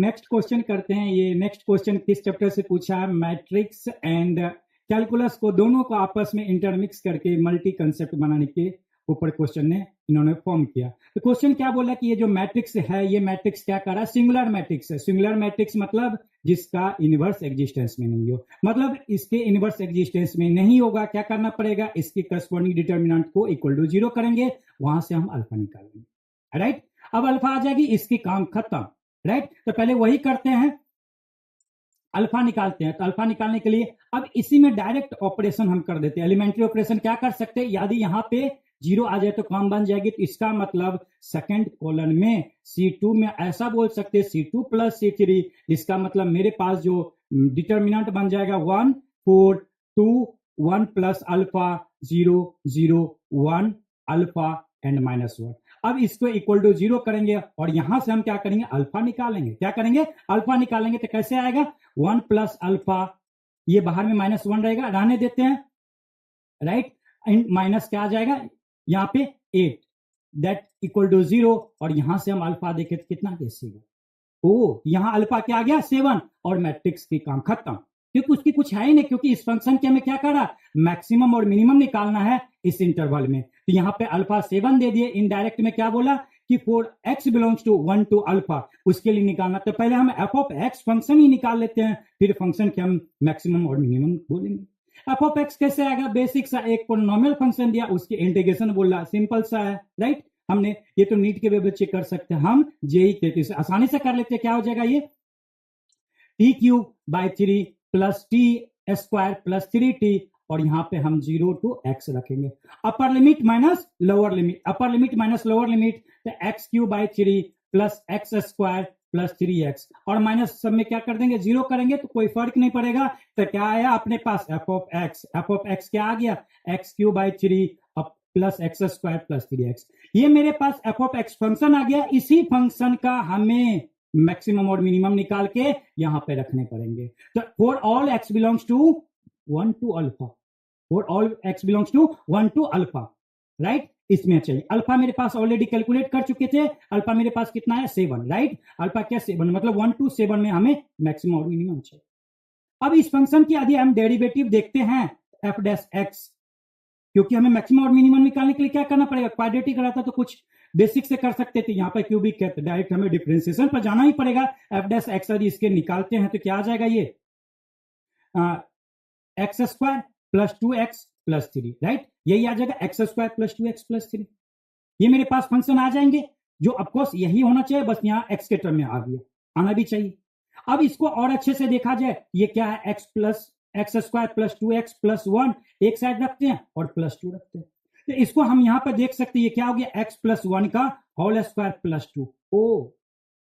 Next question करते हैं। ये नेक्स्ट क्वेश्चन किस चैप्टर से पूछा है? मैट्रिक्स एंड कैलकुलस को दोनों को आपस में इंटरमिक्स करके मल्टी कंसेप्ट बनाने के ऊपर क्वेश्चन ने इन्होंने फॉर्म किया। तो क्वेश्चन क्या बोला कि ये जो मैट्रिक्स है, ये मैट्रिक्स क्या कर रहा है? सिंगुलर मैट्रिक्स है। सिंगुलर मैट्रिक्स मतलब जिसका इनवर्स एग्जिस्टेंस में नहीं हो, मतलब इसके इनवर्स एग्जिस्टेंस में नहीं होगा, क्या करना पड़ेगा? इसकी करस्पॉन्डिंग डिटर्मिनेंट को इक्वल टू 0 करेंगे, वहां से हम अल्फा निकालेंगे। राइट, अब अल्फा आ जाएगी, इसकी काम खत्म। राइट, तो पहले वही करते हैं, अल्फा निकालते हैं। तो अल्फा निकालने के लिए अब इसी में डायरेक्ट ऑपरेशन हम कर देते हैं। एलिमेंट्री ऑपरेशन क्या कर सकते हैं? यदि यहां पे 0 आ जाए तो काम बन जाएगी। तो इसका मतलब सेकंड कॉलम में C2 में ऐसा बोल सकते हैं C2 प्लस C3। इसका मतलब मेरे पास जो डिटर्मिनेंट बन जाएगा 1 4 2 1 प्लस अल्फा 0 0 1 अल्फा एंड -1। अब इसको इक्वल टू 0 करेंगे और यहां से हम क्या करेंगे? अल्फा निकालेंगे। क्या करेंगे? अल्फा निकालेंगे। तो कैसे आएगा? 1 प्लस अल्फा, ये बाहर में -1 रहेगा, रहने देते हैं। राइट, माइनस क्या आ जाएगा यहां पे? 8 दैट इक्वल टू 0। और यहां से हम अल्फा देखें तो कितना? 7। ओ, यहां अल्फा क्या आ गया? 7। और मैट्रिक्स की काम खत्म, क्योंकि उसकी कुछ है ही नहीं, क्योंकि इस फंक्शन के हमें क्या करा? मैक्सिमम और मिनिमम निकालना है इस इंटरवल में। तो यहां पे अल्फा 7 दे दिए। इनडायरेक्ट में क्या बोला कि for x belongs to 1 to alpha, उसके लिए निकालना। तो पहले हम एफ ऑफ एक्स फंक्शन ही निकाल लेते हैं, फिर फंक्शन के हम मैक्सिमम और मिनिमम बोलेंगे। एफ ऑफ एक्स कैसे आएगा? बेसिक सा एक पोलिनोमियल फंक्शन दिया, उसकी इंटीग्रेशन बोला, सिंपल सा है। राइट, हमने ये तो नीट के भी बच्चे कर सकते हैं, हम जेई के आसानी से कर लेते हैं। क्या हो जाएगा? ये t³/3 plus T square plus 3t, और यहां पे हम 0 टू x रखेंगे। Upper limit minus lower limit, upper limit minus lower limit, तो x³/3 plus x square plus 3x, और माइनस सब में क्या कर देंगे? 0 करेंगे, तो कोई फर्क नहीं पड़ेगा। तो क्या आया अपने पास? एफ ऑफ एक्स क्या आ गया? x³/3 plus x square plus 3x। ये मेरे पास एफ ऑफ एक्स फंक्शन आ गया। इसी फंक्शन का हमें मैक्सिमम और मिनिमम निकाल के यहां पे रखने पड़ेंगे। तो for all x belongs to 1 to alpha, for all x belongs to 1 to alpha. Right, इसमें चाहिए अल्फा मेरे पास ऑलरेडी कैलकुलेट कर चुके थे। अल्फा मेरे पास कितना है? 7। राइट, अल्फा क्या? 7, मतलब 1 टू 7 में हमें मैक्सिमम और मिनिमम चाहिए। अब इस फंक्शन की यदि हम डेरिवेटिव देखते हैं एफ डैश एक्स, क्योंकि हमें मैक्सिमम और मिनिमम निकालने के लिए क्या करना पड़ेगा? क्वाड्रेटिक रहता तो कुछ बेसिक से कर सकते थे, यहाँ पर क्यूबिक है तो डायरेक्ट हमें डिफरेंशिएशन पर जाना ही पड़ेगा। एफ डैश एक्स यदि इसके निकालते हैं तो क्या आ जाएगा? ये x square plus 2x plus 3। Right, यही आ जाएगा x square plus 2x plus 3। ये मेरे पास फंक्शन आ जाएंगे, जो ऑफकोर्स यही होना चाहिए, बस यहाँ x के टर्म में आ गया, आना भी चाहिए। अब इसको और अच्छे से देखा जाए, ये क्या है? X square plus 2x plus 1 एक साइड रखते हैं और प्लस 2 रखते हैं। तो इसको हम यहां पर देख सकते हैं, ये क्या हो गया? x प्लस 1 का होल स्क्वायर प्लस 2। ओ,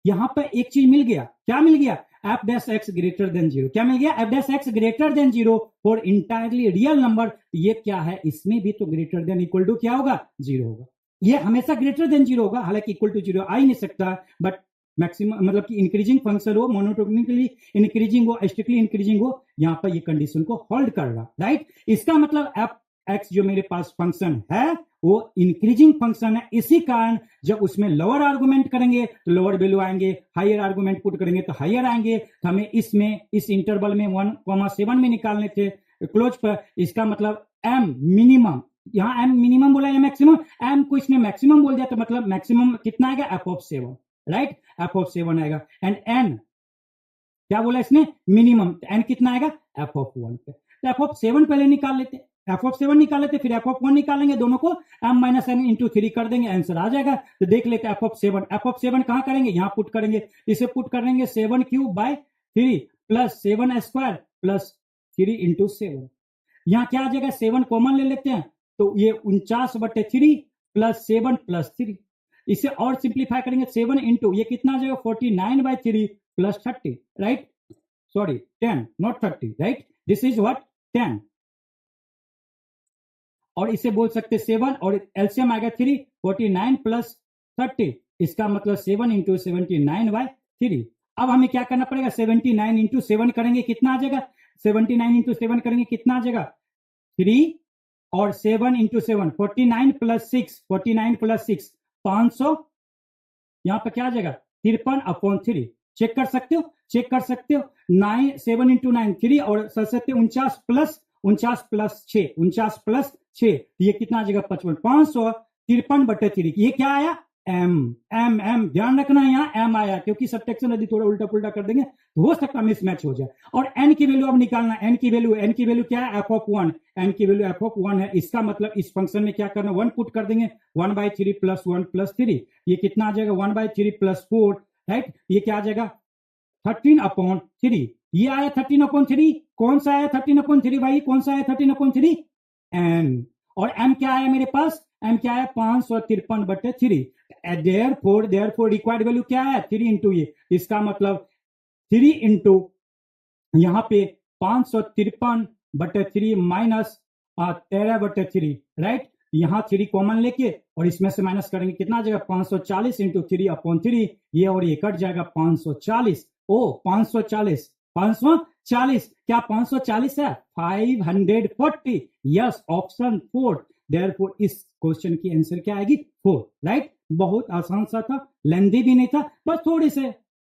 यहां पर एक चीज मिल गया। क्या मिल गया? F dash x greater than 0। क्या मिल गया? F dash x greater than 0 for entirely real number. ये क्या है? इसमें भी तो ग्रेटर देन इक्वल टू क्या होगा? 0 होगा। ये हमेशा ग्रेटर देन 0 होगा, हालांकि इक्वल टू 0 आ ही नहीं सकता, बट मैक्सिमम मतलब कि इंक्रीजिंग फंक्शन हो, मोनोटोनिकली इंक्रीजिंग हो, स्ट्रिक्टली इंक्रीजिंग हो, यहां पर ये कंडीशन को होल्ड कर रहा। राइट, इसका मतलब एफ एक्स जो मेरे पास फंक्शन है वो इंक्रीजिंग फंक्शन है। इसी कारण जब उसमें लोअर आर्गुमेंट करेंगे तो लोअर वैल्यू आएंगे, हायर आर्गुमेंट पुट करेंगे तो हायर आएंगे। तो हमें इसमें इस इंटरवल में 1,7 में निकालने थे क्लोज पर। इसका मतलब एम मिनिमम, यहां एम मिनिमम बोला या मैक्सिमम? एम को इसने मैक्सिमम बोल दिया, तो मतलब मैक्सिमम कितना आएगा? F of 7। Right, F of 7 आएगा। एंड एन क्या बोला इसने? मिनिमम। एन कितना आएगा? एफ ऑफ 1 पे। तो एफ ऑफ 7 पहले निकाल लेते, एफ ऑफ 7 निकाल लेते, फिर एफ ऑफ 1 निकालेंगे, दोनों को m माइनस एन इंटू 3 कर देंगे, आंसर आ जाएगा। तो देख लेते एफ ऑफ 7। एफ ऑफ 7 कहां करेंगे? यहां पुट करेंगे। इसे पुट करेंगे 7³/3 प्लस 7 स्क्वायर प्लस 3 इंटू 7। यहां क्या आ जाएगा? 7 कॉमन ले लेते हैं, तो ये 49/3 प्लस 7 प्लस 3। इसे और सिंप्लीफाई करेंगे, 7 इंटू ये कितना आ जाएगा? 49/3 plus 30। Right, sorry 10 not 30। Right, this is what? 10। और इसे बोल सकते 7, और एलसीएम आएगा 3, 49 प्लस 30, इसका मतलब 7 इंटू 79/3। अब हमें क्या करना पड़ेगा? 79 इंटू 7 करेंगे, कितना आ जाएगा? 79 इंटू 7 करेंगे, कितना आ जाएगा? 3, और 7 इंटू 7 49 प्लस 6, 49 प्लस 6 500, यहां पर क्या आ जाएगा? 53/3। चेक कर सकते हो, चेक कर सकते हो। 9 7 इंटू 9 3 और 49 प्लस 6 ये कितना आ जाएगा 55 553/3 ये क्या आया एम एम ध्यान रखना यहाँ एम आया क्योंकि सब्ट्रैक्शन यदि थोड़ा उल्टा पुल्टा कर देंगे तो हो सकता है मिसमैच हो जाए। और एन की वैल्यू अब निकालना, एन की वैल्यू क्या है एफ ऑफ 1, एन की वैल्यू एफ ऑफ 1 है। इसका मतलब इस फंक्शन में क्या करना 1 पुट कर देंगे 1/3 प्लस 1 प्लस 3 ये कितना आ जाएगा 1/3 प्लस 4 राइट ये क्या आ जाएगा 13/3 ये आया 13/3 कौन सा आया 13/3 भाई कौन सा आया 13/3 एम और एम क्या आया मेरे पास एम क्या है 553/3 देयरफॉर रिक्वायर्ड वैल्यू क्या है 3 इंटू ये इसका मतलब 3 इंटू यहां पे 553/3 माइनस 13/3 राइट यहां 3 कॉमन लेके और इसमें से माइनस करेंगे कितना आ जाएगा 540 इंटू 3/3 ये और ये कट जाएगा 540 540 क्या 540 है 540 यस ऑप्शन 4 देयरफॉर इस क्वेश्चन की आंसर क्या आएगी 4 राइट बहुत आसान सा था लेंदी भी नहीं था बस थोड़े से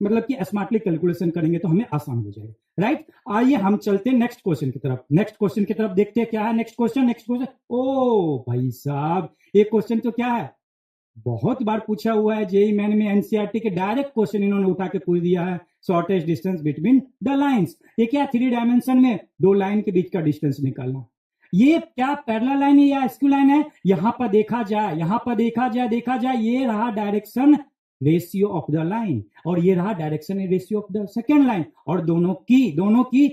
मतलब कि स्मार्टली कैलकुलेशन करेंगे तो हमें आसान हो जाएगा राइट। आइए हम चलते हैं नेक्स्ट क्वेश्चन की तरफ देखते हैं क्या है नेक्स्ट क्वेश्चन ओ भाई साहब ये क्वेश्चन तो क्या है बहुत बार पूछा हुआ है जेईई मेन में एनसीईआरटी के डायरेक्ट क्वेश्चन इन्होंने उठा के पूछ दिया है shortest distance between the lines ये क्या 3 डायमेंशन में दो लाइन के बीच का डिस्टेंस निकालना ये क्या पैरेलल लाइन है या स्क्यू लाइन है यहां पर देखा जाए ये रहा direction ratio of the line और ये रहा direction ratio of the second line और दोनों की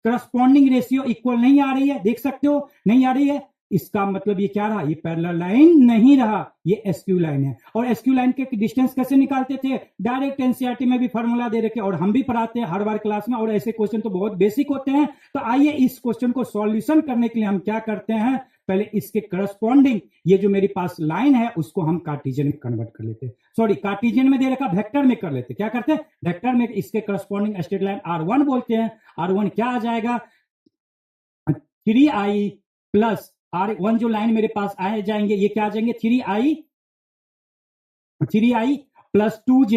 करस्पॉन्डिंग रेशियो इक्वल नहीं आ रही है देख सकते हो नहीं आ रही है इसका मतलब ये क्या रहा ये पैरेलल लाइन नहीं रहा ये एसक्यू लाइन है। और एसक्यू लाइन के डिस्टेंस कैसे निकालते थे डायरेक्ट एनसीईआरटी में भी फार्मूला दे रखे और हम भी पढ़ाते हैं हर बार क्लास में और ऐसे क्वेश्चन तो बहुत बेसिक होते हैं। तो आइए इस क्वेश्चन को सॉल्यूशन करने के लिए हम क्या करते हैं पहले इसके करस्पॉन्डिंग ये जो मेरे पास लाइन है उसको हम कार्टेशियन में कन्वर्ट कर लेते सॉरी कार्टेशियन में दे रखा वेक्टर में कर लेते क्या करते वेक्टर में इसके करस्पॉन्डिंग स्ट्रेट लाइन R1 बोलते हैं R1 क्या आ जाएगा 3i प्लस R1 जो लाइन मेरे पास आए जाएंगे ये क्या आ जाएंगे 3i plus 2j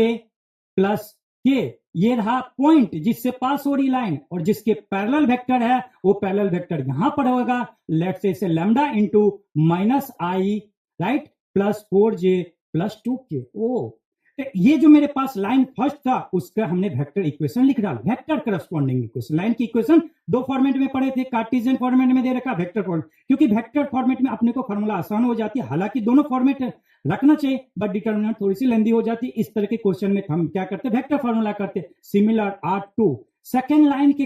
plus k ये रहा पॉइंट जिससे पास हो रही लाइन और जिसके पैरेलल वेक्टर है वो पैरेलल वेक्टर यहां पर होगा let's say lambda into minus I right plus 4j plus 2k ओ ये जो मेरे पास लाइन फर्स्ट था उसका हमने वेक्टर इक्वेशन लिख डाला वेक्टर करस्पॉन्डिंग इक्वेशन लाइन की इक्वेशन दो फॉर्मेट में पढ़े थे कार्टेशियन फॉर्मेट में दे रखा वेक्टर फॉर्मेट क्योंकि वेक्टर फॉर्मेट में अपने को फॉर्मूला आसान हो जाती है हालांकि दोनों फॉर्मेट रखना चाहिए बट डिटरमिनेंट थोड़ी सी लेंदी हो जाती है इस तरह के क्वेश्चन में हम क्या करते वेक्टर फॉर्मूला करते सिमिलर R2 सेकेंड लाइन के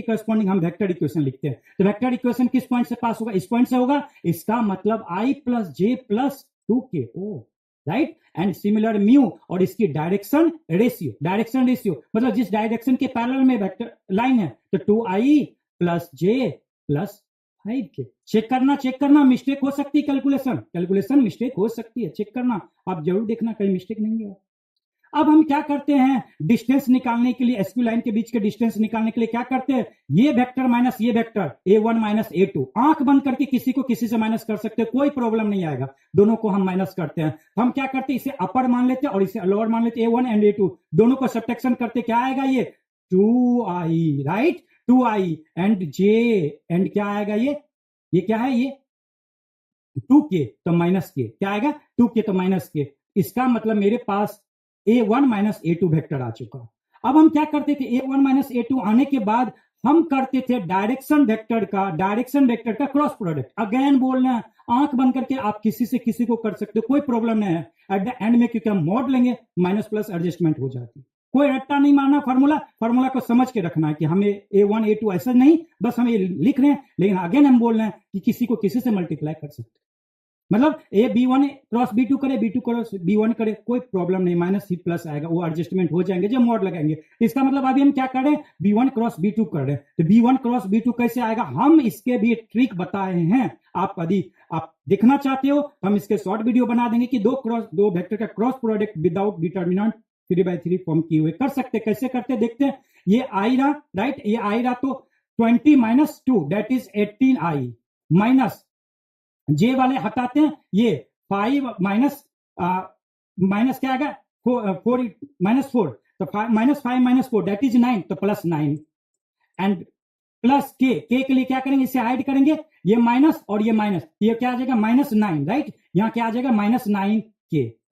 करस्पॉन्डिंग हम वेक्टर इक्वेशन लिखते हैं तो वेक्टर इक्वेशन किस पॉइंट से पास होगा इस पॉइंट से होगा इसका मतलब I plus j plus 2k oh right and similar mu और इसकी डायरेक्शन रेशियो मतलब जिस डायरेक्शन के पैरेलल में वेक्टर लाइन है तो 2i plus j plus 5k check करना मिस्टेक हो सकती है कैलकुलेशन मिस्टेक हो सकती है चेक करना आप जरूर देखना कहीं मिस्टेक नहीं है। अब हम क्या करते हैं डिस्टेंस निकालने के लिए एसक्यू लाइन के बीच के डिस्टेंस निकालने के लिए क्या करते हैं ये वेक्टर माइनस ये वेक्टर a1 माइनस a2 आंख बंद करके किसी को किसी से माइनस कर सकते हैं कोई प्रॉब्लम नहीं आएगा दोनों को हम माइनस करते हैं हम क्या करते हैं इसे अपर मान लेते हैं और इसे लोअर मान लेते हैं a1 एंड a2 दोनों को सब्ट्रैक्शन करते क्या आएगा ये 2i right 2i and j and क्या आएगा ये क्या है ये 2k तो माइनस k क्या आएगा 2k तो माइनस k इसका मतलब मेरे पास a1 माइनस a2 वेक्टर आ चुका। अब हम क्या करते थे a1 माइनस a2 आने के बाद हम करते थे डायरेक्शन वेक्टर का क्रॉस प्रोडक्ट अगेन बोल रहे हैं आंख बंद करके आप किसी से किसी को कर सकते हो कोई प्रॉब्लम नहीं है एट द एंड में क्योंकि हम मॉड लेंगे माइनस प्लस एडजस्टमेंट हो जाती है कोई रट्टा नहीं मारना फार्मूला को समझ के रखना है कि हमें a1 a2 ऐसा नहीं बस हम ये लिख रहे हैं लेकिन अगेन हम बोल रहे हैं कि किसी को किसी से मल्टीप्लाई कर सकते मतलब ए b1 क्रॉस b2 करे b2 क्रॉस b1 करे कोई प्रॉब्लम नहीं माइनस ही प्लस आएगा वो एडजस्टमेंट हो जाएंगे जब मॉड लगाएंगे इसका मतलब अभी हम क्या कर रहे हैं b1 क्रॉस b2 कर रहे हैं तो b1 क्रॉस b2 कैसे आएगा हम इसके भी ट्रिक बताए हैं आप यदि आप देखना चाहते हो तो हम इसके शॉर्ट वीडियो बना देंगे कि दो वेक्टर का cross product without determinant 3/3 form किए हुए कर सकते कैसे करते देखते हैं ये आई रहा राइट ये आई रहा तो 20 minus 2 that is 18i minus J वाले हटाते हैं ये 5 माइनस क्या आएगा 4 माइनस 4 तो -5 - 4 दैट इज 9, तो +9 एंड प्लस के लिए क्या करेंगे, इसे ऐड करेंगे, ये माइनस और ये माइनस, ये क्या आ जाएगा -9, राइट, यहां क्या आ जाएगा -9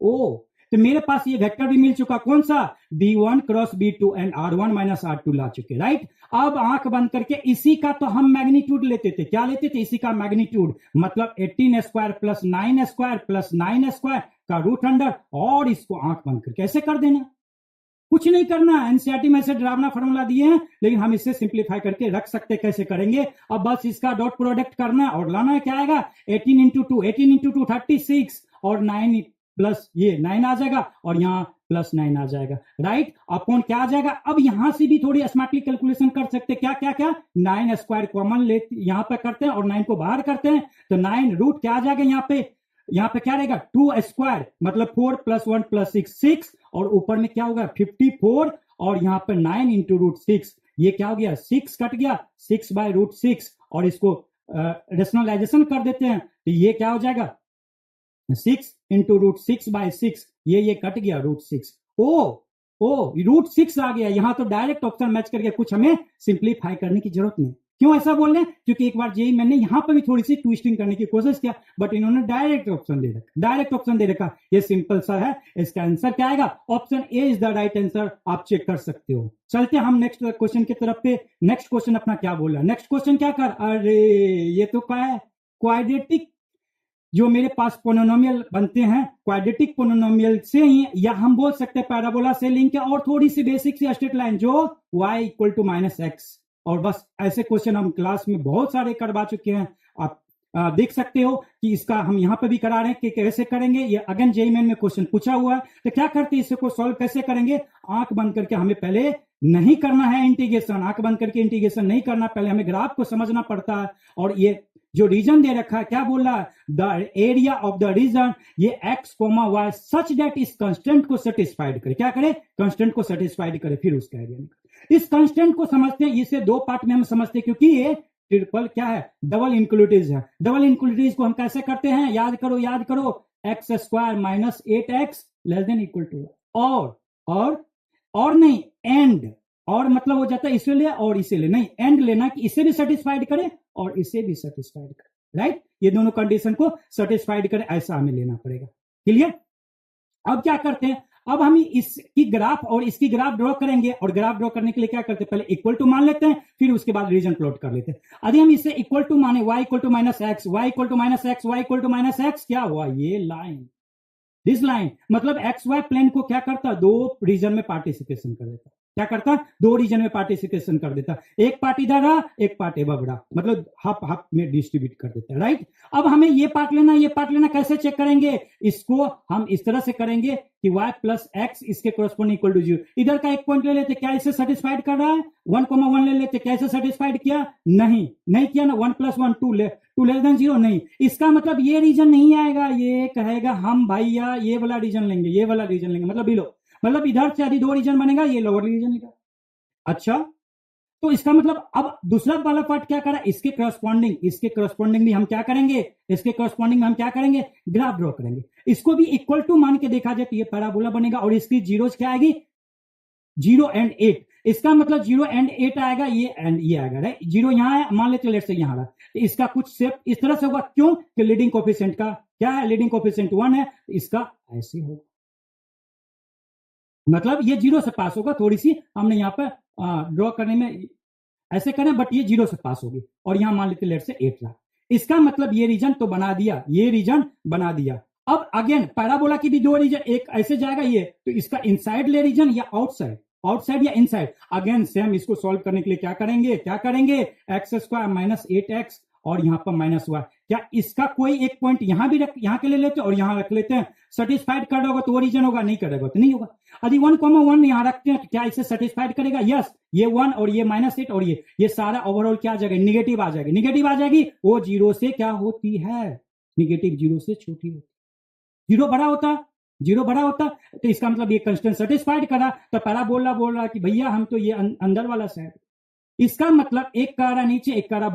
ओ, तो मेरे पास ये वेक्टर भी मिल चुका, कौन सा, b1 cross b2 and r1 - r2 ला चुके, राइट। अब आंख बंद करके इसी का तो हम मैग्नीट्यूड लेते थे, क्या लेते थे, इसी का मैग्नीट्यूड, मतलब 18 square plus 9 square plus 9 square का रूट अंडर, और इसको आंख बंद करके ऐसे कर देना, कुछ नहीं करना। एनसीईआरटी में ऐसे डरावना फॉर्मूला दिए हैं, लेकिन हम इसे सिंप्लीफाई करके रख सकते, कैसे करेंगे, अब बस इसका डॉट प्रोडक्ट करना और लाना है, क्या आएगा 18 × 2 36, और 9 प्लस ये 9 आ जाएगा, और यहाँ +9 आ जाएगा, राइट, अपॉन क्या आ जाएगा। अब यहां से भी थोड़ी स्मार्टली कैलकुलेशन कर सकते, क्या क्या क्या, 9 स्क्वायर कॉमन ले यहां पर करते हैं और 9 को बाहर करते हैं, तो 9 रूट क्या आ जाएगा, यहाँ पे क्या रहेगा 2 स्क्वायर, मतलब 4 + 1 + 6, और ऊपर में क्या होगा 54, और यहाँ पर 9 × √6, ये क्या हो गया 6 कट गया, 6/√6, और इसको रेशनलाइजेशन कर देते हैं, तो ये क्या हो जाएगा 6 × √6/6, ये कट गया √6, √6 आ गया, यहां तो डायरेक्ट ऑप्शन मैच करके, कुछ हमें सिंप्लीफाई करने की जरूरत नहीं। क्यों ऐसा बोल रहे हैं, क्योंकि एक बार जेई मैंने यहां पर भी थोड़ी सी ट्विस्टिंग करने की कोशिश किया, बट इन्होंने डायरेक्ट ऑप्शन दे रखा, ये सिंपल सा है, इसका आंसर क्या आएगा, option A is the right answer, आप चेक कर सकते हो। चलते हम नेक्स्ट क्वेश्चन की तरफ पे। नेक्स्ट क्वेश्चन अपना क्या बोल रहा है, नेक्स्ट क्वेश्चन क्या कर, अरे ये तो क्या है, क्वाड्रेटिक, जो मेरे पास पोलिनोमियल बनते हैं, क्वाड्रेटिक पोलिनोमियल से ही, या हम बोल सकते हैं पैराबोला से लिंक है, और थोड़ी सी बेसिक सी स्ट्रेट लाइन जो y = -x, और बस ऐसे क्वेश्चन हम क्लास में बहुत सारे करवा चुके हैं, आप देख सकते हो कि इसका हम यहां पे भी करा रहे हैं कि कैसे करेंगे, ये अगेन जेईई मेन में क्वेश्चन पूछा हुआ है, तो क्या करते हैं, इसको सॉल्व कैसे करेंगे, आंख बंद करके, हमें पहले नहीं करना है इंटीग्रेशन, आंख बंद करके इंटीग्रेशन नहीं करना, पहले हमें ग्राफ को समझना पड़ता है, और ये जो रीजन दे रखा है, क्या बोल रहा है, the area of the region, ये x, y सच दैट इस कंस्टेंट को सेटिस्फाइड करे, क्या करे, कंस्टेंट को सेटिस्फाइड करे, फिर उसका एरिया निकाले। इस कंस्टेंट को समझते हैं, इसे दो पार्ट में हम समझते हैं, क्योंकि ये ट्रिपल क्या है, डबल इंक्लूटिव है। डबल इंक्लूटिव को हम कैसे करते हैं, याद करो x² - 8x ≤ और नहीं एंड, और मतलब हो जाता है इसे ले और इसे ले, नहीं एंड लेना कि इसे भी सेटिस्फाइड करे और इसे भी सेटिस्फाइड करे, राइट, ये दोनों कंडीशन को सेटिस्फाइड करे, ऐसा हमें लेना पड़ेगा, क्लियर। अब क्या करते हैं, अब हम इसकी ग्राफ और इसकी ग्राफ ड्रॉ करेंगे, और ग्राफ ड्रॉ करने के लिए क्या करते हैं, पहले इक्वल टू मान लेते हैं, फिर उसके बाद रीजन प्लॉट कर लेते हैं। यदि हम इसे इक्वल टू माने, y = -x, y = -x, क्या हुआ, ये लाइन, दिस लाइन, मतलब XY प्लेन को क्या करता, दो रीजन में पार्टिसिपेशन कर देता, क्या करता, दो रीजन में पार्टिसिपेशन कर देता, एक पार्ट इधर रहा, एक पार्ट एबव रहा, मतलब हाफ हाफ में डिस्ट्रीब्यूट कर देता, राइट। अब हमें ये पार्ट लेना, कैसे चेक करेंगे, इसको हम इस तरह से करेंगे कि y + x इसके कॉरस्पॉन्डिंग इक्वल टू 0, इधर का एक पॉइंट ले लेते, क्या इसे सेटिस्फाइड कर रहा है, 1,1 ले लेते, क्या इसे सेटिस्फाइड किया, नहीं किया ना, 1 + 1 2 <0 नहीं, इसका मतलब ये रीजन नहीं आएगा, ये कहेगा हम भैया ये वाला रीजन लेंगे, मतलब बिलो, मतलब इधर से यदि दो रीजन बनेगा, ये लोअर रीजन लेगा। अच्छा, तो इसका मतलब अब दूसरा वाला पार्ट क्या करा, इसके करस्पॉन्डिंग भी हम क्या करेंगे, ग्राफ ड्रॉ करेंगे, इसको भी इक्वल टू मान के देखा जाए तो ये पैराबोला बनेगा, और इसकी जीरोस क्या आएगी, 0 and 8, इसका मतलब 0 and 8 आएगा, ये एंड ये आएगा, राइट, 0 यहां है, मान लेते लेट से यहां रहा, तो इसका कुछ शेप इस तरह से होगा, क्यों कि लीडिंग कोएफिशिएंट का क्या है, लीडिंग कोएफिशिएंट 1 है, इसका ऐसे होगा, मतलब ये 0 से पास होगा, थोड़ी सी हमने यहाँ पर ड्रॉ करने में ऐसे करें, बट ये 0 से पास होगी, और यहां मान लेते लेट से 8 रहा, इसका मतलब ये रीजन तो बना दिया, ये रीजन बना दिया। अब अगेन पैराबोला की भी दो रीजन, एक ऐसे जाएगा ये, तो इसका इनसाइड ले रीजन या आउटसाइड या इनसाइड, अगेन सेम इसको सॉल्व करने के लिए क्या करेंगे, x² - 8x, और यहां पर -y, क्या इसका कोई एक पॉइंट यहां भी यहां के ले लेते हैं और यहां रख लेते हैं, सेटिस्फाइड कर होगा तो वो रीजन होगा, नहीं करेगा तो नहीं होगा। यदि 1,1 यहां रखते हैं तो क्या इसे सेटिस्फाइड करेगा, यस, ये 1 और ये -8 और ये सारा ओवरऑल क्या आ जाएगा, निगेटिव आ जाएगी, वो 0 से क्या होती है, निगेटिव 0 से छोटी होती, 0 बड़ा होता, तो इसका मतलब ये कंस्टेंट सेटिस्फाइड करा, तो पैराबोला बोल रहा कि भैया हम तो ये अंदर वाला साइड, इसका मतलब एक कारा नीचे, एक कारा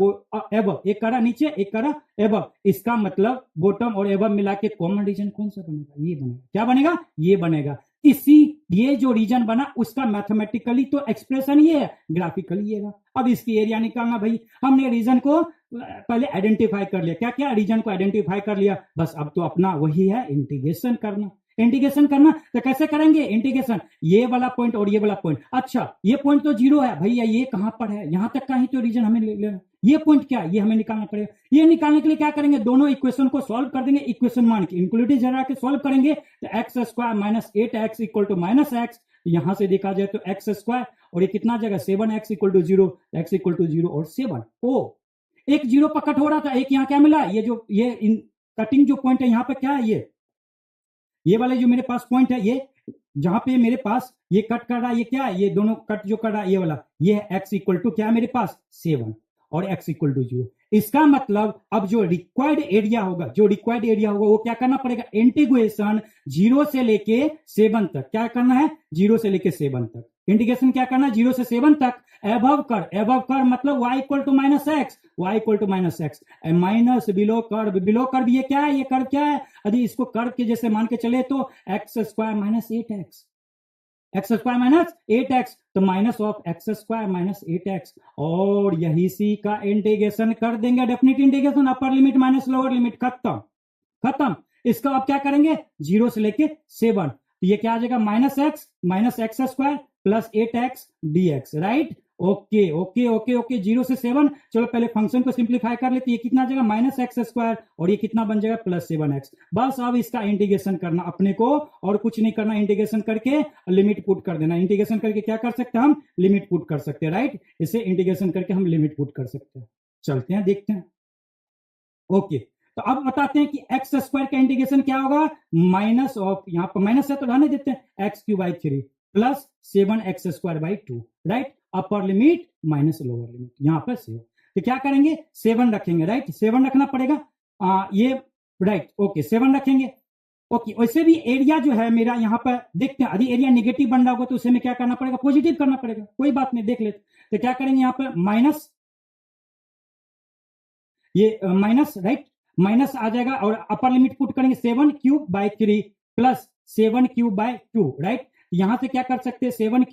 एबव, एक कारा नीचे, एक कारा एबव, इसका मतलब बॉटम और एबव मिला के कॉमन रीजन कौन सा बनेगा, ये बनेगा, क्या बनेगा, ये बनेगा। इसी ये जो रीजन बना उसका मैथमेटिकली तो एक्सप्रेशन ये है, ग्राफिकली ये रहा। अब इसकी एरिया निकालना भाई, हमने रीजन को पहले आइडेंटिफाई कर लिया, क्या क्या रीजन को आइडेंटिफाई कर लिया, बस अब तो अपना वही है इंटीग्रेशन करना। इंटीग्रेशन करना तो कैसे करेंगे इंटीग्रेशन, ये वाला पॉइंट और ये वाला पॉइंट, अच्छा ये पॉइंट तो जीरो है भैया, ये कहां पर है, यहां तक का ही तो रीजन हमें लेना, ये पॉइंट क्या है, ये हमें निकालना पड़ेगा। ये निकालने के लिए क्या करेंगे, दोनों इक्वेशन को सॉल्व कर देंगे, इक्वेशन मान के इंक्लूडिव जरा के सॉल्व करेंगे, तो x square minus 8x equal to minus x, यहां से देखा जाए तो एक्स स्क्वायर और ये कितना जगह 7x equal to 0, x equal to 0 और 7। ओ एक जीरो पर कट हो रहा था, एक यहाँ क्या मिला, ये जो ये कटिंग जो पॉइंट है यहाँ पे क्या है, ये वाले जो मेरे पास पॉइंट है, ये जहां पे मेरे पास ये कट कर रहा है, ये क्या है, ये दोनों कट जो कर रहा है ये वाला, ये है x इक्वल टू क्या है मेरे पास 7 और x इक्वल टू 0। इसका मतलब अब जो रिक्वायर्ड एरिया होगा, वो क्या करना पड़ेगा, इंटीग्रेशन 0 से लेके 7 तक, क्या करना है 0 से लेके 7 तक, इंटीग्रेशन क्या करना है 0 से 7 तक, एबव कर मतलब y equal to minus x, minus below curve ये क्या है, ये कर्व क्या है, यदि इसको कर्व के जैसे मान के चले तो एक्स स्क्वायर माइनस 8x, तो minus of x square minus 8x, और यही सी का इंटीग्रेशन कर देंगे, definite integration, upper limit minus lower limit, खत्म। इसका अब क्या करेंगे 0 से लेके 7, तो ये क्या आ जाएगा minus x square plus 8x dx, right. Okay 0 से 7, चलो पहले फंक्शन को सिंप्लीफाई कर लेते, ये कितना आ जाएगा माइनस एक्स स्क्वायर और ये कितना बन जाएगा प्लस 7x। बस अब इसका इंटीग्रेशन करना अपने को, और कुछ नहीं करना, इंटीग्रेशन करके लिमिट पुट कर देना। इंटीग्रेशन करके क्या कर सकते हैं हम, लिमिट पुट कर सकते हैं, राइट। इसे इंटीग्रेशन करके हम लिमिट पुट कर सकते हैं। चलते हैं देखते हैं। ओके तो अब बताते हैं कि एक्स स्क्वायर का इंटीग्रेशन क्या होगा, माइनस ऑफ, यहां पर माइनस है तो रहने देते हैं, x Q by 3 plus 7x square by 2, right. Upper limit minus lower limit, यहां पर 7, तो क्या करेंगे 7 रखेंगे, राइट, 7 रखना पड़ेगा, ये राइट, ओके 7 रखेंगे। ओके वैसे भी एरिया जो है मेरा यहाँ पर देखते हैं, यदि एरिया निगेटिव बन रहा होगा तो उसे में क्या करना पड़ेगा, पॉजिटिव करना पड़ेगा, कोई बात नहीं, देख लेते। तो क्या करेंगे यहाँ पर माइनस, ये माइनस, राइट, माइनस आ जाएगा, और अपर लिमिट पुट करेंगे 7 cube by 3 plus 7 cube by 2, right. यहां से क्या कर सकते हैं 7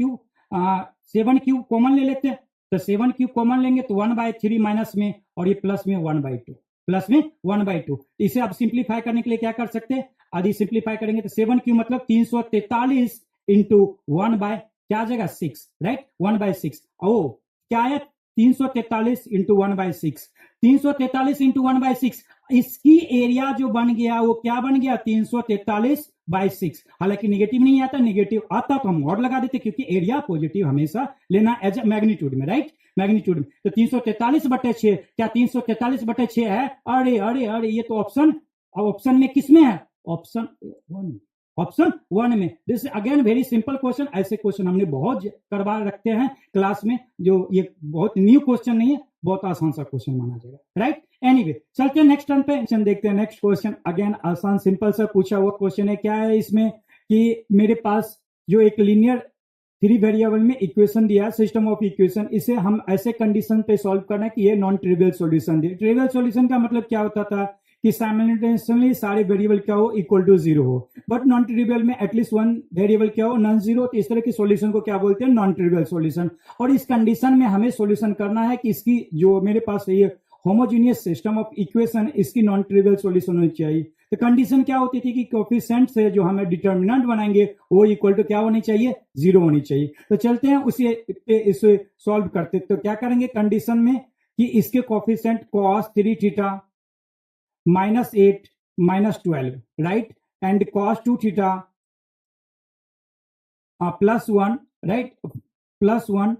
क्यूब कॉमन ले लेते हैं, तो 7 क्यूब कॉमन लेंगे तो 1/3 माइनस में, और ये प्लस में 1/2, इसे अब सिंप्लीफाई करने के लिए क्या कर सकते हैं, यदि सिंप्लीफाई करेंगे तो 7 क्यूब मतलब 343 इंटू 1 बाय क्या आ जाएगा 6, राइट, 1/6, ओ क्या है 343 इंटू 1/6, 343 इंटू 1/6, इसकी एरिया जो बन गया वो क्या बन गया 343/6। हालांकि निगेटिव नहीं आता, निगेटिव आता तो हम और लगा देते, क्योंकि एरिया पॉजिटिव हमेशा लेना एज मैग्नीट्यूड में, राइट, मैग्नीट्यूड में। तो 343/6, क्या 343/6 है, अरे ये तो ऑप्शन में किसमें है, ऑप्शन 1 में। This again very simple question, ऐसे क्वेश्चन हमने बहुत करवा रखते हैं क्लास में, जो ये बहुत न्यू क्वेश्चन नहीं है, बहुत आसान सा क्वेश्चन माना जाएगा, राइट। एनीवे चलते हैं नेक्स्ट टर्न पे, देखते हैं नेक्स्ट क्वेश्चन। अगेन आसान सिंपल सा पूछा हुआ क्वेश्चन है। क्या है इसमें कि मेरे पास जो एक लीनियर 3 वेरिएबल में इक्वेशन दिया है, सिस्टम ऑफ इक्वेशन, इसे हम ऐसे कंडीशन पे सॉल्व करना है कि ये नॉन ट्रिवियल सॉल्यूशन दे। ट्रिवियल सॉल्यूशन का मतलब क्या होता था कि साइमल्टेनियसली सारे वेरिएबल क्या हो, इक्वल टू 0 हो, बट नॉन ट्रिवियल में एटलीस्ट 1 वेरिएबल क्या हो, नॉन जीरो। तो इस तरह की सॉल्यूशन को क्या बोलते हैं, नॉन ट्रिवियल सॉल्यूशन। और इस कंडीशन में हमें सॉल्यूशन करना है कि इसकी जो मेरे पास ये होमोजीनियस सिस्टम ऑफ इक्वेशन, इसकी नॉन ट्रिवियल सॉल्यूशन होनी चाहिए। तो कंडीशन क्या होती थी कि कोएफिशिएंट से जो हमें डिटर्मिनेंट बनाएंगे वो इक्वल टू क्या होनी चाहिए, 0 होनी चाहिए। तो चलते हैं इसे सॉल्व करते। तो क्या करेंगे कंडीशन में कि इसके coefficient cos 3 theta -8 -12, right, and cos 2 theta +1, right, +1,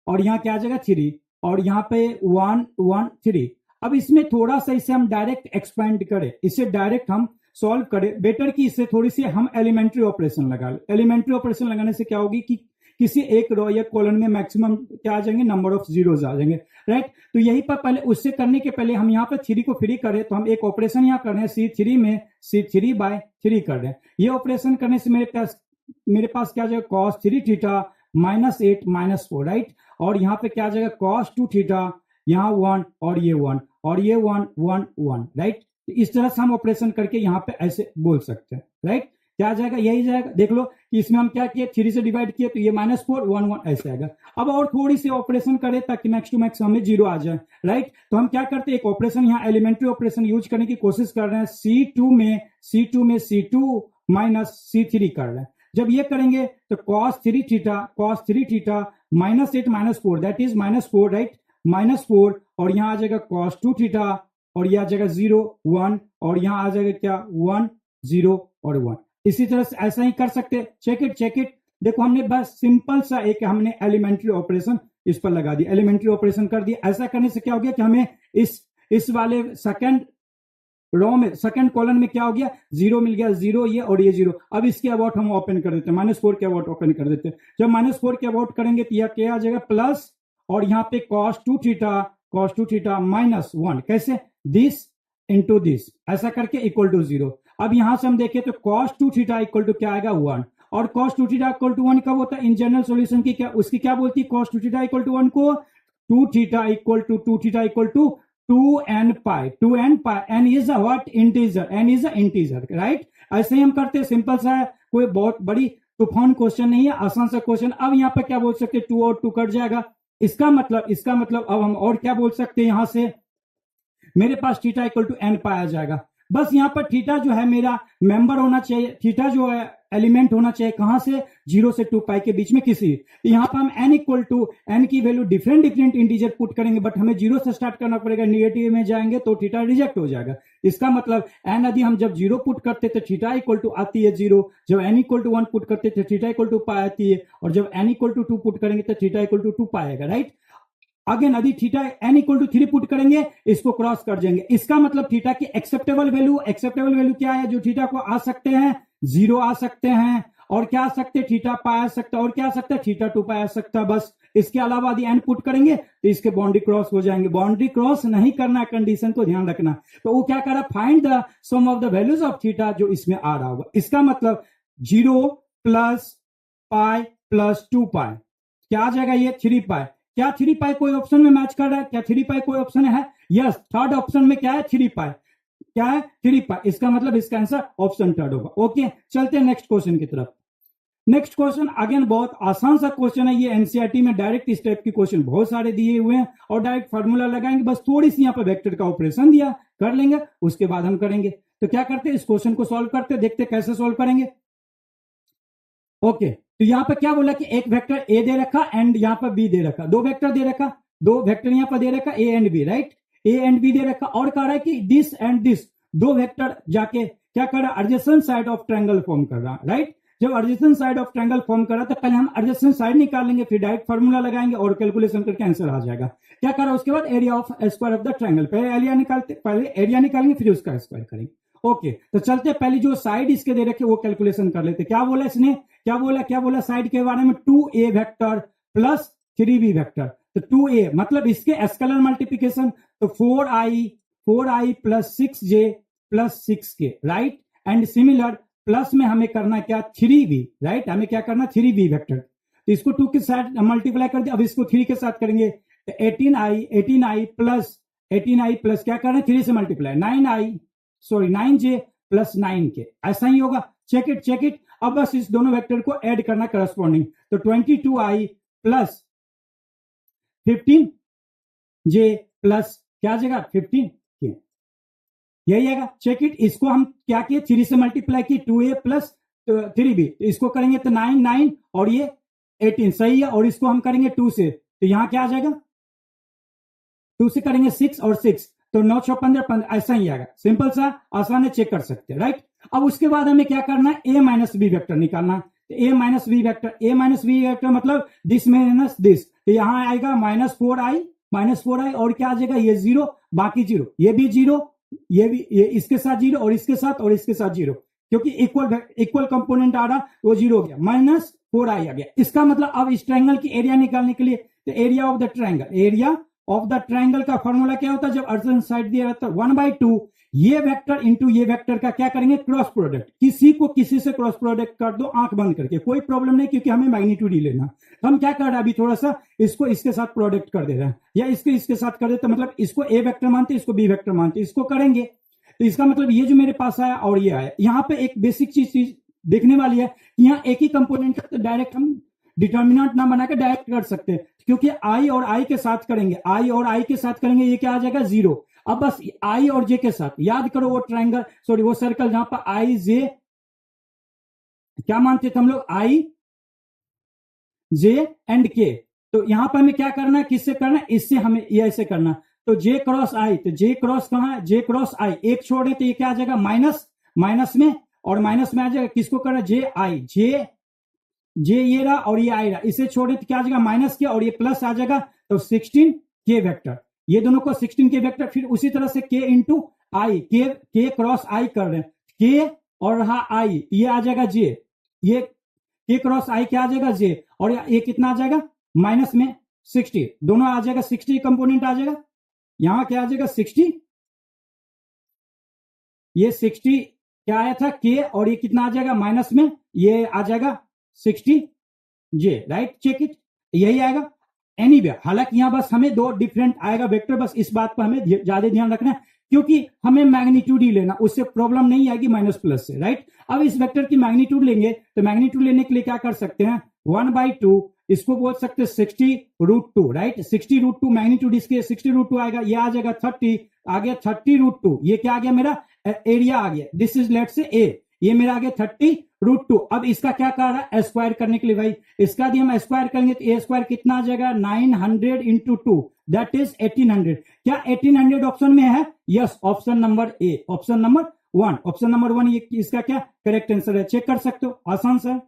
और यहां क्या आ जाएगा 3, और यहां पे 1 1 3। अब इसमें थोड़ा सा इसे हम डायरेक्ट एक्सपेंड करें, इसे डायरेक्ट हम सॉल्व करें, बेटर कि इससे थोड़ी सी हम एलिमेंट्री ऑपरेशन लगा लें। एलिमेंट्री ऑपरेशन लगाने से क्या होगी कि किसी एक रो या कॉलम में मैक्सिमम क्या आ जाएंगे, नंबर ऑफ जीरोज आ जाएंगे, राइट। तो यही पर पहले उससे करने के पहले हम यहाँ पर 3 को फ्री करें, तो हम एक ऑपरेशन यहाँ कर रहे हैं, C3 में C3/3 कर रहे हैं। ये ऑपरेशन करने से मेरे पास क्या आ जाएगा cos 3 थीटा -8 -4, राइट, और यहाँ पे क्या आ जाएगा cos 2 थीटा, यहाँ 1 और ये 1 और ये 1 1 1, राइट। इस तरह से हम ऑपरेशन करके यहाँ पे ऐसे बोल सकते हैं, राइट। क्या आ जाएगा, यही जाएगा। देख लो कि इसमें हम क्या किए, 3 से डिवाइड किए तो ये -4 1 1 ऐसे आएगा। अब और थोड़ी सी ऑपरेशन करें ताकि मैक्स टू मैक्स हमें 0 आ जाए, राइट। तो हम क्या करते हैं, एक ऑपरेशन यहाँ एलिमेंट्री ऑपरेशन यूज करने की कोशिश कर रहे हैं। C2 में C2 माइनस C3 कर रहे हैं। जब ये करेंगे तो cos 3 theta -8 -4 that is -4, right, -4, और यहां आ जाएगा cos 2 थीटा, और यह आ जाएगा 0 1, और यहां आ जाएगा क्या 1 0 और 1। इसी तरह से ऐसा ही कर सकते हैं। Check it. देखो हमने बस सिंपल सा एक हमने एलिमेंट्री ऑपरेशन इस पर लगा दिया, एलिमेंट्री ऑपरेशन कर दिया। ऐसा करने से क्या हो गया कि हमें इस वाले सेकंड रो में, सेकंड कॉलम में क्या हो गया, 0 मिल गया, 0 ये और ये 0। अब इसके अबाउट हम ओपन कर देते हैं, -4 के अबाउट ओपन कर देते हैं। जब -4 के अबाउट करेंगे तो यह क्या आ जाएगा, प्लस, और यहाँ पे cos 2 थीटा -1, कैसे, दिस इंटू दिस, ऐसा करके इक्वल टू 0। अब यहां से हम देखें तो cos 2 थीटा इक्वल टू क्या आएगा 1, और cos 2 थीटा इक्वल टू 1 कब होता है, इन जनरल सॉल्यूशन की क्या, उसकी क्या बोलती है, cos 2 थीटा इक्वल टू 1 को 2 theta equal to 2n pi, n is a what, integer, n is a integer, right. ऐसे ही हम करते हैं, सिंपल सा है, कोई बहुत बड़ी तूफान क्वेश्चन नहीं है, आसान सा क्वेश्चन। अब यहाँ पे क्या बोल सकते हैं, 2 और 2 कट जाएगा। इसका मतलब अब हम और क्या बोल सकते हैं, यहां से मेरे पास थीटा इक्वल टू n पाया जाएगा। बस यहाँ पर थीटा जो है मेरा मेंबर होना चाहिए, थीटा जो है एलिमेंट होना चाहिए कहां से, 0 से 2 पाई के बीच में किसी। तो यहाँ पर हम n इक्वल टू n की वैल्यू डिफरेंट इंटीजर पुट करेंगे, बट हमें 0 से स्टार्ट करना पड़ेगा, नेगेटिव में जाएंगे तो थीटा रिजेक्ट हो जाएगा। इसका मतलब n यदि हम जब 0 पुट करते तो थीटा इक्वल टू आती है 0, जब n इक्वल टू 1 पुट करते तो थीटा इक्वल टू पाई आती है, और जब n इक्वल टू 2 पुट करेंगे तो थीटा इक्वल टू 2 पाएगा, राइट। अगेन यदि theta n equal to 3 put करेंगे, इसको क्रॉस कर जाएंगे। इसका मतलब थीटा की एक्सेप्टेबल वैल्यू क्या है, जो थीटा को आ सकते हैं 0 आ सकते हैं, और क्या आ सकते हैं, थीटा पाई आ सकता है, और क्या आ सकता है, थीटा 2 पाई आ सकता है। बस इसके अलावा यदि n पुट करेंगे तो इसके बाउंड्री क्रॉस हो जाएंगे। बाउंड्री क्रॉस नहीं करना, कंडीशन को ध्यान रखना। तो वो क्या कर रहा है, find the sum of the values of theta, जो इसमें आ रहा होगा। इसका मतलब 0 प्लस पाई प्लस 2 पाई क्या आ जाएगा, ये 3 पाई। क्या 3 पाई कोई ऑप्शन में मैच कर रहा है, क्या 3 पाई कोई ऑप्शन है, यस, थर्ड ऑप्शन में क्या है, 3 पाई, क्या है 3 पाई। इसका मतलब इसका आंसर ऑप्शन थर्ड होगा। ओके, चलते हैं नेक्स्ट क्वेश्चन की तरफ। नेक्स्ट क्वेश्चन अगेन बहुत आसान सा क्वेश्चन है, ये एनसीईआरटी में डायरेक्ट इस टाइप के क्वेश्चन बहुत सारे दिए हुए हैं, और डायरेक्ट फार्मूला लगाएंगे, बस थोड़ी सी यहाँ पर वेक्टर का ऑपरेशन दिया कर लेंगे, उसके बाद हम करेंगे। तो क्या करते हैं, इस क्वेश्चन को सॉल्व करते, देखते कैसे सॉल्व करेंगे। ओके, तो यहां पर क्या बोला कि एक वेक्टर ए दे रखा एंड यहां पर बी दे रखा, दो वेक्टर दे रखा, दो वेक्टर यहां पर दे रखा A and B, right, A and B दे रखा, और कह रहा है कि दिस एंड दिस दो वेक्टर जाके क्या कर रहा है, adjacent side of triangle form कर रहा है, राइट। जब adjacent side of triangle form कर रहा है तो पहले हम एडजेसेंट साइड निकाल लेंगे, फिर डायरेक्ट फार्मूला लगाएंगे और कैलकुलेशन करके आंसर आ जाएगा। क्या कर रहा है उसके बाद, area of square of the triangle, पहले एरिया निकालेंगे फिर उसका स्क्वायर करेंगे। ओके, तो चलते पहले जो साइड इसके दे रखे वो कैलकुलेशन कर लेते। क्या बोला इसने, क्या बोला साइड के बारे में, 2a vector plus 3b vector. तो 2a मतलब इसके स्केलर मल्टीप्लिकेशन, तो 4i plus 6j plus 6k, right. And similar plus में हमें करना क्या, 3b, राइट, हमें क्या करना 3b वेक्टर। तो इसको 2 के साथ मल्टीप्लाई कर दिया, अब इसको 3 के साथ करेंगे तो 18i प्लस क्या करना है, 3 से मल्टीप्लाई 9j प्लस 9k, ऐसा ही होगा। Check it. अब बस इस दोनों वेक्टर को ऐड करना करस्पॉन्डिंग, तो 22i प्लस 15j प्लस क्या आ जाएगा 15k, यही आएगा। चेक इट, इसको हम क्या किए, 3 से मल्टीप्लाई किए, 2a प्लस 3b, इसको करेंगे तो 9 और ये 18, सही है। और इसको हम करेंगे 2 से, तो यहां क्या आ जाएगा, 2 से करेंगे 6 और 6, तो 9 6 15, ऐसा ही आएगा। सिंपल सा, आसान है, चेक कर सकते हैं, राइट। अब उसके बाद हमें क्या करना है, a माइनस बी वेक्टर निकालना। तो a माइनस बी वेक्टर मतलब दिस माइनस दिस, तो यहां आएगा -4i, और क्या आ जाएगा, ये 0 बाकी 0, ये भी 0, ये भी, ये इसके साथ 0 और इसके साथ 0, क्योंकि इक्वल कंपोनेंट आ रहा वो 0 हो गया, -4i आ गया। इसका मतलब अब इस ट्रायंगल की एरिया निकालने के लिए, तो एरिया ऑफ द ट्रायंगल का फॉर्मूला क्या होता है, जब एडजेसेंट साइड दिया रहता है 1/2 ये वेक्टर इंटू ये वेक्टर का क्या करेंगे, क्रॉस प्रोडक्ट। किसी को किसी से क्रॉस प्रोडक्ट कर दो आंख बंद करके, कोई प्रॉब्लम नहीं, क्योंकि हमें मैग्नीट्यूड ही लेना। तो हम क्या कर रहे हैं, अभी थोड़ा सा इसको इसके साथ प्रोडक्ट कर दे रहे हैं, या इसके साथ कर देते, मतलब इसको ए वेक्टर मानते, इसको बी वेक्टर मानते, इसको करेंगे। तो इसका मतलब ये जो मेरे पास आया और ये आया, यहां पे एक बेसिक चीज देखने वाली है कि यहाँ एक ही कंपोनेंट है तो डायरेक्ट हम डिटर्मिनेंट ना बना के डायरेक्ट कर सकते हैं, क्योंकि आई और आई के साथ करेंगे, आई और आई के साथ करेंगे, ये क्या आ जाएगा 0। अब बस आई और जे के साथ याद करो वो ट्रायंगल, सॉरी वो सर्कल जहां पर आई जे क्या मानते थे हम लोग, आई जे एंड के। तो यहां पर हमें क्या करना है, किससे करना है, इससे हमें ये ऐसे करना। तो जे क्रॉस आई, तो जे क्रॉस कहां है, जे क्रॉस आई एक छोड़े तो ये क्या आ जाएगा माइनस, माइनस में, और माइनस में आ जाएगा किसको करना, जे आई, जे ये रहा और ये आई रहा, इसे छोड़े तो क्या आ जाएगा माइनस के, और ये प्लस आ जाएगा, तो 16 के वेक्टर, ये दोनों को 16 के वेक्टर। फिर उसी तरह से के इंटू आई, के क्रॉस आई कर रहे हैं, के और रहा आई, ये आ जाएगा जे, ये के क्रॉस आई क्या आ जाएगा जे, और ये कितना आ जाएगा माइनस में 60, दोनों आ जाएगा 60 कंपोनेंट आ जाएगा, यहां क्या आ जाएगा 60, ये 60 क्या आया था के, और ये कितना आ जाएगा माइनस में, ये आ जाएगा 60 जे, राइट, चेक इट, यही आएगा। एनीवे हालांकि यहां बस हमें दो डिफरेंट आएगा वेक्टर, बस इस बात पर हमें ज्यादा ध्यान रखना है, क्योंकि हमें मैग्नीट्यूड ही लेना, उससे प्रॉब्लम नहीं आएगी माइनस प्लस से, राइट। अब इस वेक्टर की मैग्नीट्यूड लेंगे, तो मैग्नीट्यूड लेने के लिए क्या कर सकते हैं, 1/2, इसको बोल सकते हैं 60√2, राइट, 60√2 मैग्नीट्यूड, इसके 60√2 आएगा, ये आ जाएगा 30, आ गया 30√2, ये क्या आ गया मेरा एरिया आ गया, दिस इज लेट से ए, ये मेरा आ गया 30√2। अब इसका क्या कर रहा है स्क्वायर करने के लिए भाई, इसका भी हम स्क्वायर करेंगे तो ए स्क्वायर कितना आ जाएगा 900 इंटू 2, दैट इज 1800। क्या 1800 ऑप्शन में है, yes, option number A, option number 1, option number 1 ये इसका क्या करेक्ट आंसर है, चेक कर सकते हो, आसान सा है।